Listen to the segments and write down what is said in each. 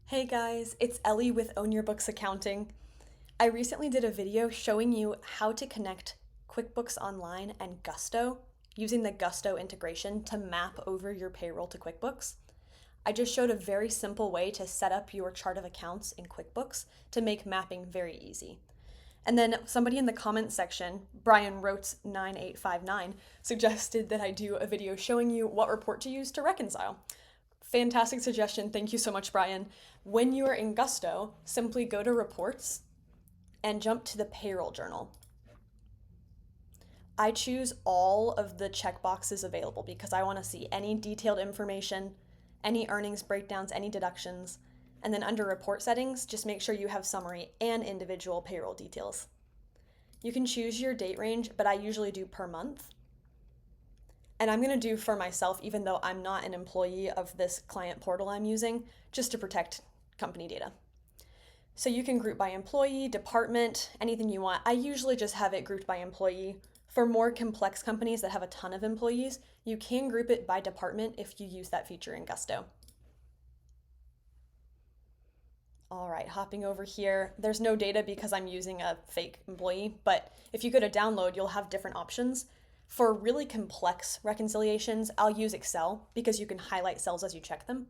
Hey guys, it's Ellie with Own Your Books Accounting. I recently did a video showing you how to connect QuickBooks Online and Gusto using the Gusto integration to map over your payroll to QuickBooks. I just showed a very simple way to set up your chart of accounts in QuickBooks to make mapping very easy. And then somebody in the comments section, Brian Rotes 9859, suggested that I do a video showing you what report to use to reconcile. Fantastic suggestion. Thank you so much, Brian. When you are in Gusto, simply go to Reports and jump to the Payroll Journal. I choose all of the checkboxes available because I want to see any detailed information, any earnings breakdowns, any deductions. And then under Report Settings, just make sure you have summary and individual payroll details. You can choose your date range, but I usually do per month. And I'm going to do for myself, even though I'm not an employee of this client portal I'm using, just to protect company data. So you can group by employee, department, anything you want. I usually just have it grouped by employee. For more complex companies that have a ton of employees, you can group it by department if you use that feature in Gusto. All right, hopping over here. There's no data because I'm using a fake employee, but if you go to download, you'll have different options. For really complex reconciliations, I'll use Excel because you can highlight cells as you check them.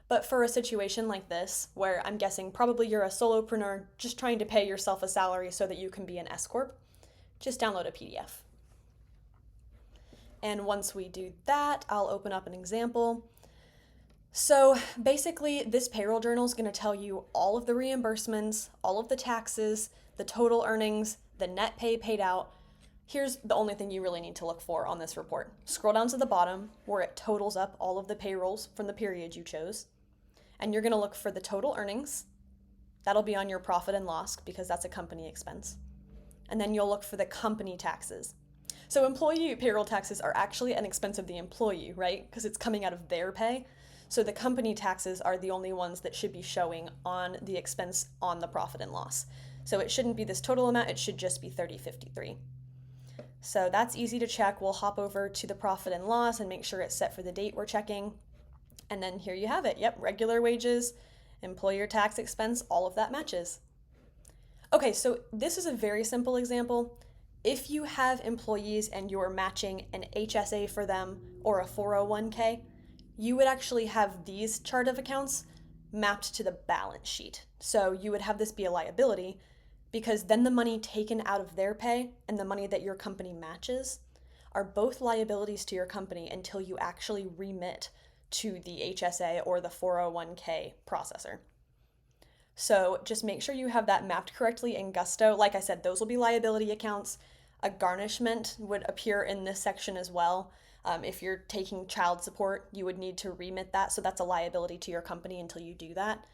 But for a situation like this, where I'm guessing probably you're a solopreneur just trying to pay yourself a salary so that you can be an S Corp, just download a PDF. And once we do that, I'll open up an example. So basically, this payroll journal is going to tell you all of the reimbursements, all of the taxes, the total earnings, the net pay paid out. Here's the only thing you really need to look for on this report. Scroll down to the bottom where it totals up all of the payrolls from the period you chose. And you're going to look for the total earnings. That'll be on your profit and loss because that's a company expense. And then you'll look for the company taxes. So employee payroll taxes are actually an expense of the employee, right? Because it's coming out of their pay. So the company taxes are the only ones that should be showing on the expense on the profit and loss. So it shouldn't be this total amount, it should just be 3053. So that's easy to check. We'll hop over to the profit and loss and make sure it's set for the date we're checking. And then here you have it. Yep, regular wages, employer tax expense, all of that matches. Okay, so this is a very simple example. If you have employees and you're matching an HSA for them or a 401k, you would actually have these chart of accounts mapped to the balance sheet. So you would have this be a liability because then the money taken out of their pay and the money that your company matches are both liabilities to your company until you actually remit to the HSA or the 401k processor. So just make sure you have that mapped correctly in Gusto. Like I said, those will be liability accounts. A garnishment would appear in this section as well. If you're taking child support, you would need to remit that. So that's a liability to your company until you do that.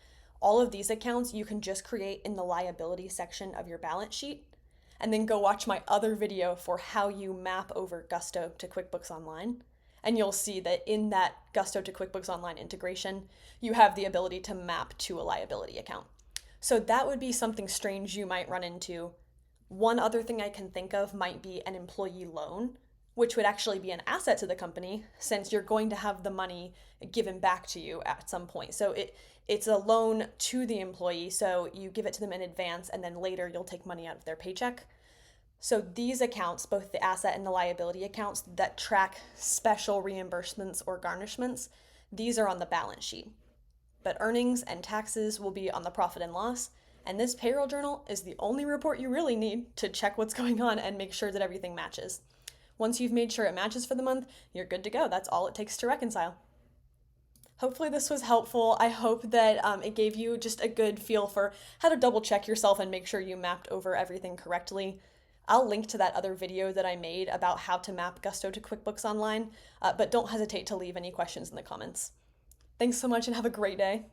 All of these accounts you can just create in the liability section of your balance sheet, and then go watch my other video for how you map over Gusto to QuickBooks Online. And you'll see that in that Gusto to QuickBooks Online integration, you have the ability to map to a liability account. So that would be something strange you might run into. One other thing I can think of might be an employee loan, which would actually be an asset to the company since you're going to have the money given back to you at some point. So it's a loan to the employee, so you give it to them in advance and then later you'll take money out of their paycheck. So these accounts, both the asset and the liability accounts that track special reimbursements or garnishments, these are on the balance sheet. But earnings and taxes will be on the profit and loss, and this payroll journal is the only report you really need to check what's going on and make sure that everything matches. Once you've made sure it matches for the month, you're good to go. That's all it takes to reconcile. Hopefully this was helpful. I hope that it gave you just a good feel for how to double check yourself and make sure you mapped over everything correctly. I'll link to that other video that I made about how to map Gusto to QuickBooks Online, but don't hesitate to leave any questions in the comments. Thanks so much and have a great day.